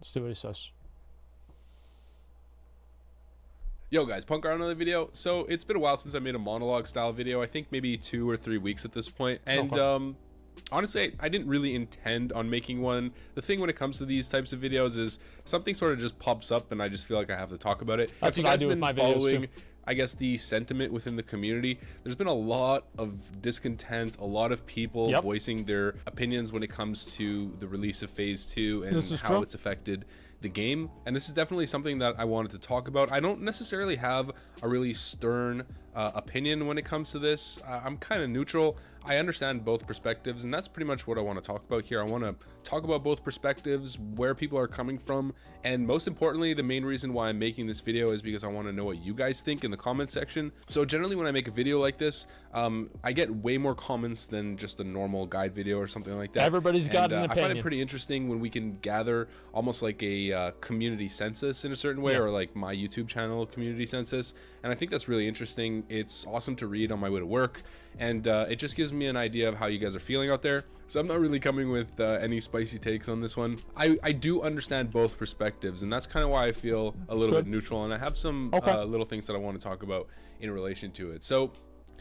Let's see what he says. Yo guys, Punkrat on another video. So it's been a while since I made a monologue style video. I think maybe 2 or 3 weeks at this point. And honestly, I didn't really intend on making one. The thing when it comes to these types of videos is something sort of just pops up and I just feel like I have to talk about it. That's what I do with my videos too. I guess the sentiment within the community, there's been a lot of discontent, a lot of people voicing their opinions when it comes to the release of Phase 2 and how it's affected the game. And this is definitely something that I wanted to talk about. I don't necessarily have a really stern opinion when it comes to this. I'm kind of neutral. I understand both perspectives, and that's pretty much what I want to talk about here. I want to talk about both perspectives, where people are coming from, and most importantly, the main reason why I'm making this video is because I want to know what you guys think in the comment section. So generally when I make a video like this, I get way more comments than just a normal guide video or something like that. Everybody's got an opinion. I find it pretty interesting when we can gather almost like a community census in a certain way, or like my YouTube channel community census, and I think that's really interesting. It's awesome to read on my way to work, and it just gives me an idea of how you guys are feeling out there. So I'm not really coming with any spicy takes on this one. I do understand both perspectives, and that's kind of why I feel a little bit neutral, and I have some little things that I want to talk about in relation to it. So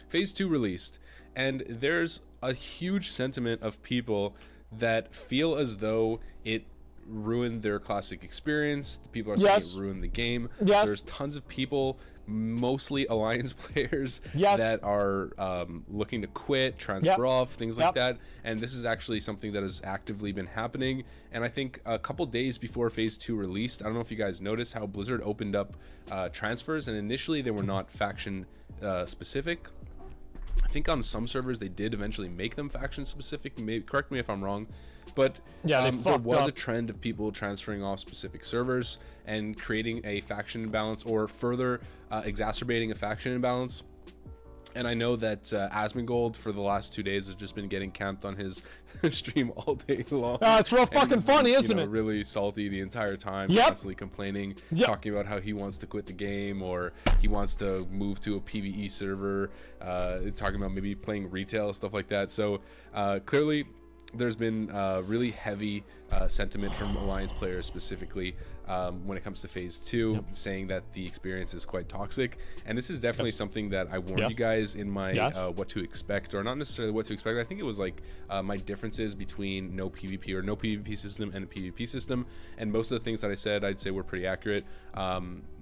Phase 2 released, and there's a huge sentiment of people that feel as though it ruined their classic experience. People are saying it ruined the game. There's tons of people, mostly Alliance players, that are looking to quit, transfer off, things like that. And this is actually something that has actively been happening. And I think a couple days before Phase 2 released, I don't know if you guys noticed how Blizzard opened up transfers, and initially they were not faction specific. I think on some servers they did eventually make them faction specific. Maybe correct me if I'm wrong, but there was a trend of people transferring off specific servers and creating a faction imbalance, or further exacerbating a faction imbalance. And I know that Asmongold for the last 2 days has just been getting camped on his stream all day long. It's real fucking funny, isn't it? Really salty the entire time, constantly complaining, talking about how he wants to quit the game, or he wants to move to a PvE server, talking about maybe playing retail, stuff like that. So clearly there's been really heavy sentiment from Alliance players specifically when it comes to Phase 2, saying that the experience is quite toxic. And this is definitely something that I warned you guys in my what to expect, or not necessarily what to expect. I think it was like my differences between no PvP or no PvP system and a PvP system. And most of the things that I said, I'd say were pretty accurate,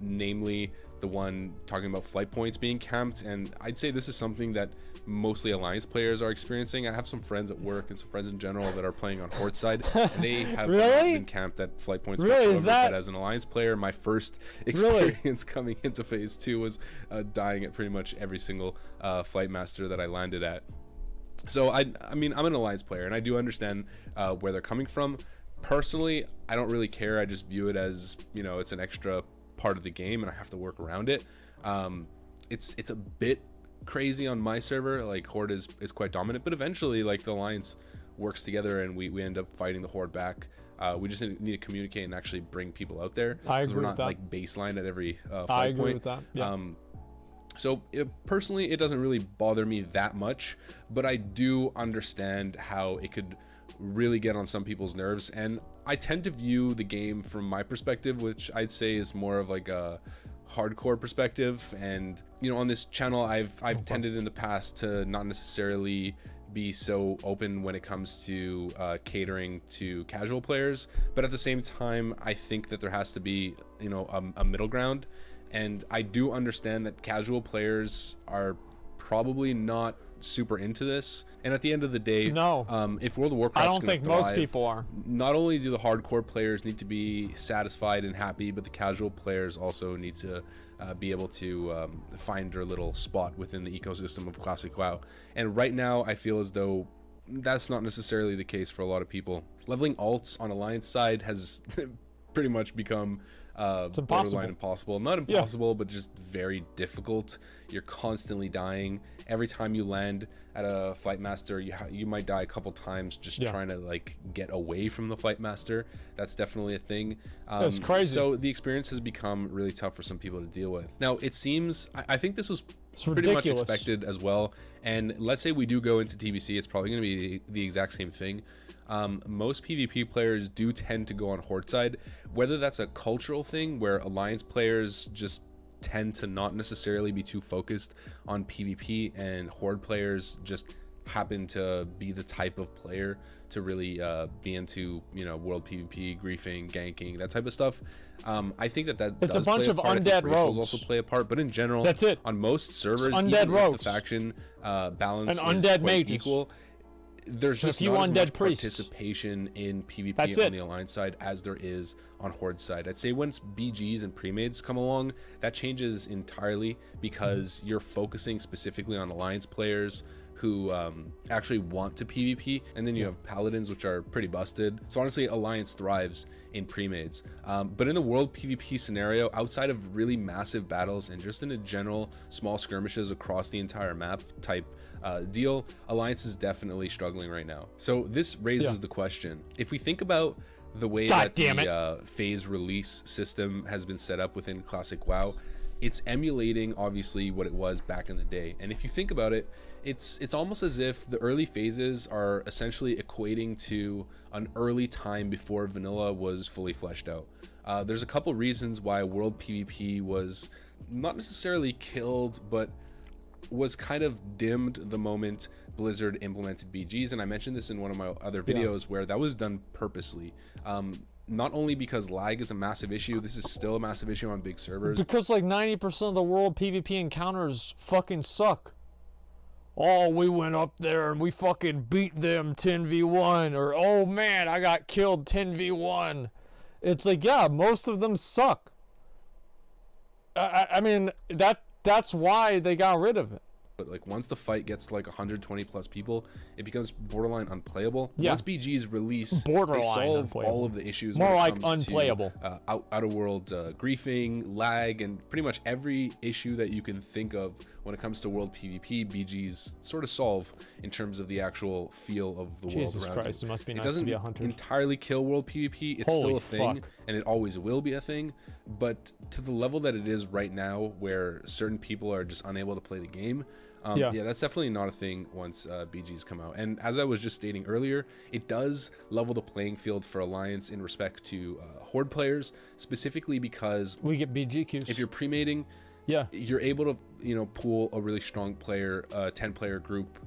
namely the one talking about flight points being camped. And I'd say this is something that mostly Alliance players are experiencing. I have some friends at work and some friends in general that are playing on Horde side, and they have been camped at flight points whatsoever. But as an Alliance player, my first experience coming into Phase 2 was dying at pretty much every single flight master that I landed at. So I mean, I'm an Alliance player, and I do understand where they're coming from. Personally, I don't really care. I just view it as, you know, it's an extra part of the game and I have to work around it. It's a bit crazy on my server. Like Horde is quite dominant, but eventually like the Alliance works together and we end up fighting the Horde back. We just need to communicate and actually bring people out there. I agree we're not with that. Like baseline at every flight I agree point. with that. Yeah. So personally, it doesn't really bother me that much, but I do understand how it could really get on some people's nerves. And I tend to view the game from my perspective, which I'd say is more of like a hardcore perspective. And you know, on this channel, I've tended in the past to not necessarily be so open when it comes to catering to casual players, but at the same time, I think that there has to be, you know, a middle ground. And I do understand that casual players are probably not super into this, and at the end of the day, if World of Warcraft, I don't think most people are. Not only do the hardcore players need to be satisfied and happy, but the casual players also need to be able to find their little spot within the ecosystem of classic WoW. And right now I feel as though that's not necessarily the case for a lot of people. Leveling alts on Alliance side has pretty much become borderline impossible. Not impossible, but just very difficult. You're constantly dying. Every time you land at a flight master, you might die a couple times just trying to like get away from the flight master. That's definitely a thing. It's crazy. So the experience has become really tough for some people to deal with. Now it seems, I think this was pretty much expected as well. And let's say we do go into TBC, it's probably going to be the exact same thing. most PvP players do tend to go on Horde side, whether that's a cultural thing where Alliance players just tend to not necessarily be too focused on PvP, and Horde players just happen to be the type of player to really be into, you know, world PvP, griefing, ganking, that type of stuff. I think that it's does a bunch play of part. undead rogues also play a part, but in general, that's it. On most servers, undead even rogues. if the faction balance and is undead quite mages. equal, there's just few not as undead much priests. participation in PvP That's on it. the Alliance side as there is on Horde side. I'd say once BGs and premades come along, that changes entirely, because you're focusing specifically on Alliance players who actually want to PvP, and then you have paladins, which are pretty busted. So honestly, Alliance thrives in premades, but in the world PvP scenario, outside of really massive battles and just in a general small skirmishes across the entire map type deal, Alliance is definitely struggling right now. So this raises the question: if we think about the way that the phase release system has been set up within Classic WoW, it's emulating obviously what it was back in the day. And if you think about it, it's almost as if the early phases are essentially equating to an early time before vanilla was fully fleshed out. There's a couple reasons why world PvP was not necessarily killed, but was kind of dimmed the moment Blizzard implemented BGs, and I mentioned this in one of my other videos where that was done purposely. Not only because lag is a massive issue, this is still a massive issue on big servers. Because like 90% of the world PvP encounters fucking suck. Oh, we went up there and we fucking beat them 10v1, or oh man, I got killed 10v1. It's like, yeah, most of them suck. I mean, that's why they got rid of it. But like once the fight gets to like 120 plus people, it becomes borderline unplayable. Yeah. Once BGs release, Borderline they solve unplayable. all of the issues. More when it like comes unplayable. To, out of world griefing, lag, and pretty much every issue that you can think of when it comes to world PvP. BGs sort of solve in terms of the actual feel of the Jesus world around Christ, you. it must be It nice doesn't to be a hunter. entirely kill world PvP. It's Holy still a thing, fuck. and it always will be a thing. But to the level that it is right now, where certain people are just unable to play the game. Yeah, that's definitely not a thing once BGs come out. And as I was just stating earlier, it does level the playing field for Alliance in respect to Horde players, specifically because we get BG queues. if you're pre-mating, you're able to, you know, pool a really strong player, 10-player group,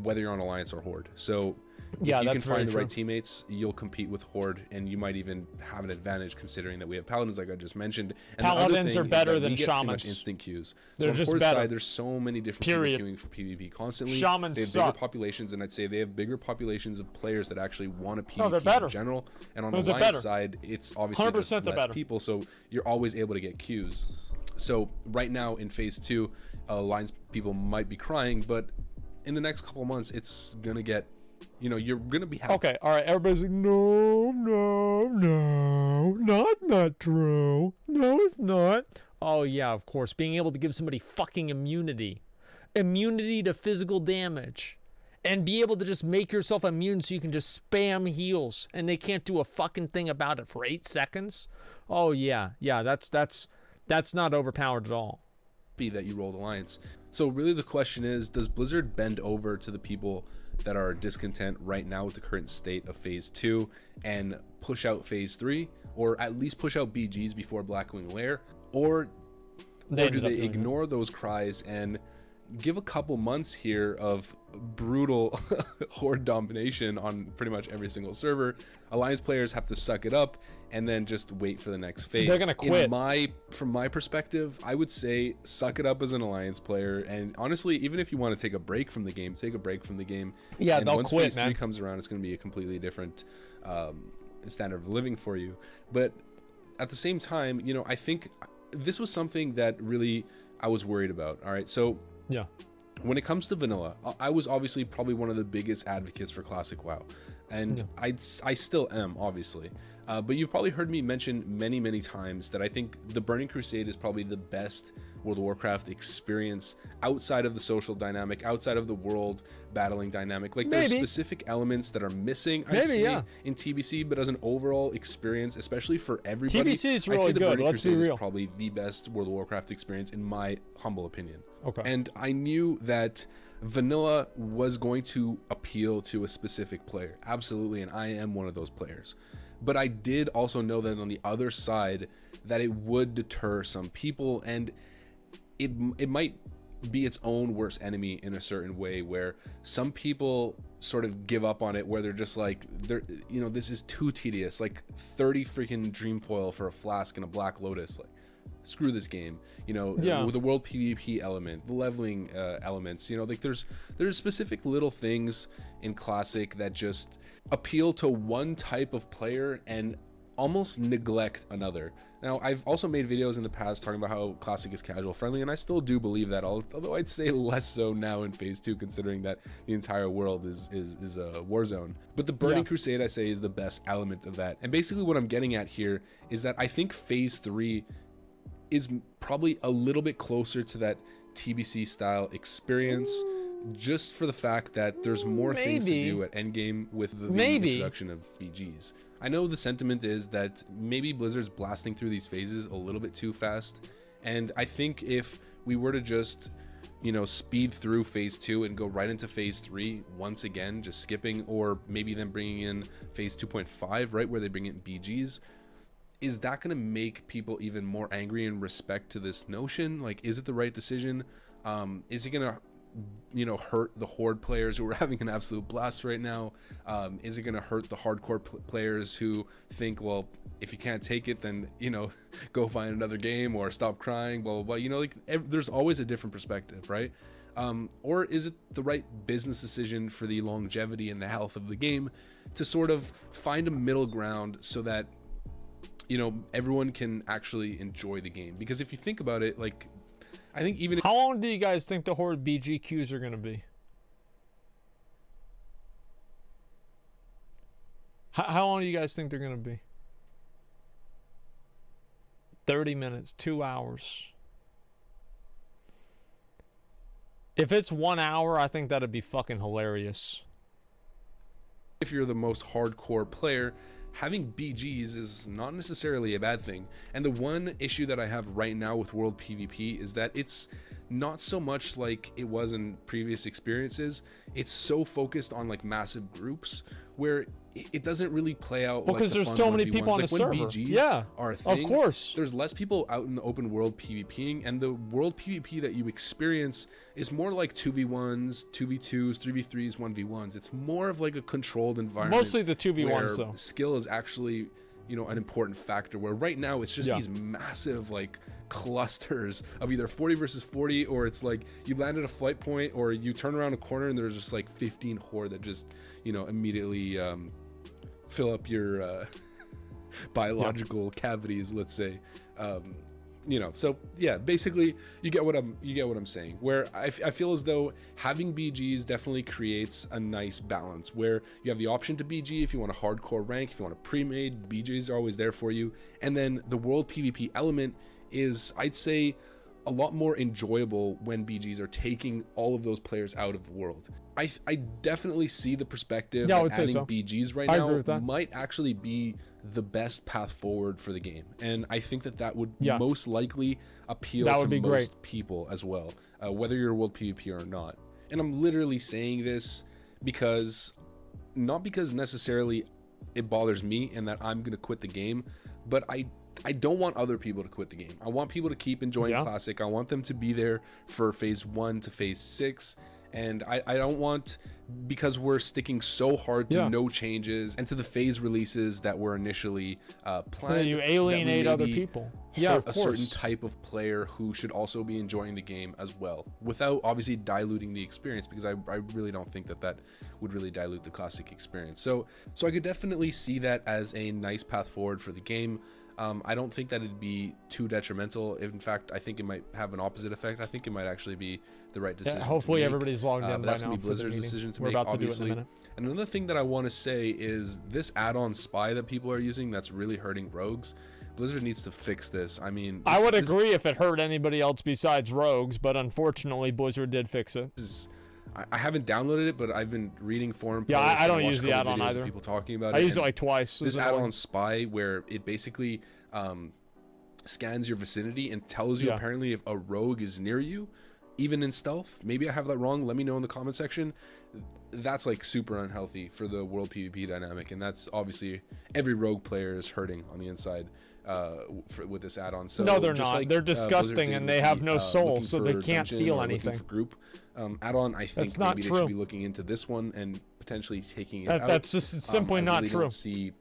whether you're on Alliance or Horde. So if you can find the right teammates, you'll compete with Horde, and you might even have an advantage considering that we have Paladins, like I just mentioned. And Paladins are better than we get pretty much Shamans. instant queues. They're so just on Horde better. side, there's so many different people queuing for PvP constantly. Shamans they have suck. bigger populations, and I'd say they have bigger populations of players that actually want to PvP they're better. in general. And on No, the they're Alliance better. side, it's obviously just 100% they're less better. people, so you're always able to get queues. So right now in phase 2, Alliance people might be crying, but in the next couple of months, it's gonna get, you know, you're gonna be happy. Okay, all right. Everybody's like, no, not true. No, it's not. Oh yeah, of course. Being able to give somebody fucking immunity to physical damage, and be able to just make yourself immune so you can just spam heals, and they can't do a fucking thing about it for 8 seconds. Oh yeah, that's not overpowered at all. That you rolled Alliance. So really the question is, does Blizzard bend over to the people that are discontent right now with the current state of phase 2 and push out phase 3, or at least push out BGs before Blackwing Lair, or do they ignore those cries and give a couple months here of brutal Horde domination on pretty much every single server? Alliance players have to suck it up and then just wait for the next phase. They're gonna quit. From my perspective, I would say suck it up as an Alliance player, and honestly, even if you want to take a break from the game, take a break from the game. Yeah, and they'll once quit, phase man. 3 comes around, it's going to be a completely different standard of living for you. But at the same time, you know, I think this was something that really I was worried about. All right, so Yeah. when it comes to vanilla, I was obviously probably one of the biggest advocates for Classic WoW, and I still am, obviously. But you've probably heard me mention many times that I think the Burning Crusade is probably the best World of Warcraft experience outside of the social dynamic, outside of the world battling dynamic. Like there's specific elements that are missing, I'd say, in TBC, but as an overall experience, especially for everybody, TBC is I'd really say the good. Burning Let's be Crusade real. is probably the best World of Warcraft experience in my humble opinion. Okay. And I knew that vanilla was going to appeal to a specific player, absolutely, and I am one of those players. But I did also know that on the other side that it would deter some people, and it might be its own worst enemy in a certain way, where some people sort of give up on it, where they're just like, this is too tedious, like 30 freaking Dreamfoil for a flask and a Black Lotus, like screw this game, with the world PvP element, the leveling elements, like there's specific little things in Classic that just appeal to one type of player and almost neglect another. Now, I've also made videos in the past talking about how Classic is casual friendly, and I still do believe that, although I'd say less so now in Phase 2, considering that the entire world is a war zone. But the Burning Crusade, I say, is the best element of that. And basically what I'm getting at here is that I think Phase 3 is probably a little bit closer to that TBC style experience, just for the fact that there's more things to do at endgame with the introduction of BGs. I know the sentiment is that maybe Blizzard's blasting through these phases a little bit too fast, and I think if we were to just speed through Phase 2 and go right into Phase 3 once again, just skipping, or maybe then bringing in Phase 2.5, right, where they bring in BGs, is that going to make people even more angry in respect to this notion? Like, is it the right decision? Is it going to hurt the Horde players who are having an absolute blast right now? Is it going to hurt the hardcore players who think, well, if you can't take it, then go find another game or stop crying, blah blah blah? There's always a different perspective, right? Or is it the right business decision for the longevity and the health of the game to sort of find a middle ground so that everyone can actually enjoy the game? Because if you think about it, like, I think even how long do you guys think the Horde BG queues are going to be? How long do you guys think they're going to be? 30 minutes, 2 hours. If it's 1 hour, I think that'd be fucking hilarious. If you're the most hardcore player, having BGs is not necessarily a bad thing. And the one issue that I have right now with World PvP is that it's not so much like it was in previous experiences. It's so focused on like massive groups where it doesn't really play out because like there's so many people on the server. When BGs are a thing, of course, there's less people out in the open world PvPing, and the world PvP that you experience is more like 2v1s, 2v2s, 3v3s, 1v1s. It's more of like a controlled environment. Mostly the 2v1s though. Skill is actually an important factor, where right now it's just these massive like clusters of either 40 versus 40, or it's like you land at a flight point, or you turn around a corner and there's just like 15 horde that just immediately fill up your biological cavities, let's say. So yeah, basically you get what I'm saying, where I feel as though having BGs definitely creates a nice balance, where you have the option to BG if you want a hardcore rank, if you want a pre-made, BGs are always there for you. And then the world PvP element is, I'd say, a lot more enjoyable when BGs are taking all of those players out of the world. I definitely see the perspective that adding BGs right now might actually be the best path forward for the game, and I think that would most likely appeal to most people as well, whether you're a world PvP or not. And I'm literally saying this because, not because necessarily it bothers me and that I'm gonna quit the game, but I don't want other people to quit the game. I want people to keep enjoying Classic. I want them to be there for Phase 1 to Phase 6. And I don't want, because we're sticking so hard to no changes and to the phase releases that were initially planned, you alienate other people. A certain type of player who should also be enjoying the game as well, without obviously diluting the experience, because I really don't think that would really dilute the Classic experience. So I could definitely see that as a nice path forward for the game. I don't think that it'd be too detrimental. In fact, I think it might have an opposite effect. I think it might actually be the right decision. Hopefully everybody's logged in by now. That's gonna be Blizzard's decision to make, obviously. And another thing that I want to say is this add-on spy that people are using that's really hurting rogues. Blizzard needs to fix this. I mean, I would agree if it hurt anybody else besides rogues, but unfortunately Blizzard did fix it. I haven't downloaded it, but I've been reading forum posts. Yeah, I don't use the add-on either. People talking about I use it like twice. This add-on spy, where it basically scans your vicinity and tells you apparently if a rogue is near you, even in stealth. Maybe I have that wrong. Let me know in the comment section. That's like super unhealthy for the world PvP dynamic, and that's obviously every rogue player is hurting on the inside with this add-on. So no, they're just not. like, They're disgusting, and they have no soul, so they can't feel anything. For group add-on, I think that's not maybe true. they should be looking into this one and potentially taking it out. That's just simply not really true. Don't see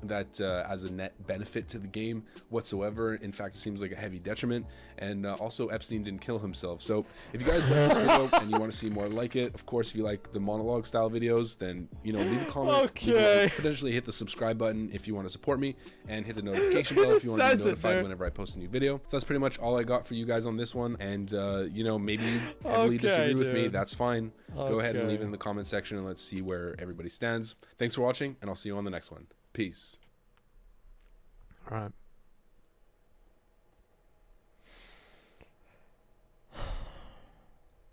that as a net benefit to the game whatsoever. In fact, it seems like a heavy detriment. And also, Epstein didn't kill himself. So if you guys like this video and you want to see more like it, of course, if you like the monologue style videos, then leave a comment. Okay. Potentially hit the subscribe button if you want to support me, and hit the notification bell if you want to be notified whenever I post a new video. So that's pretty much all I got for you guys on this one. And maybe you heavily disagree with me. That's fine. Go ahead and leave it in the comment section, and let's see where everybody stands. Thanks for watching, and I'll see you on the next one. Peace. All right.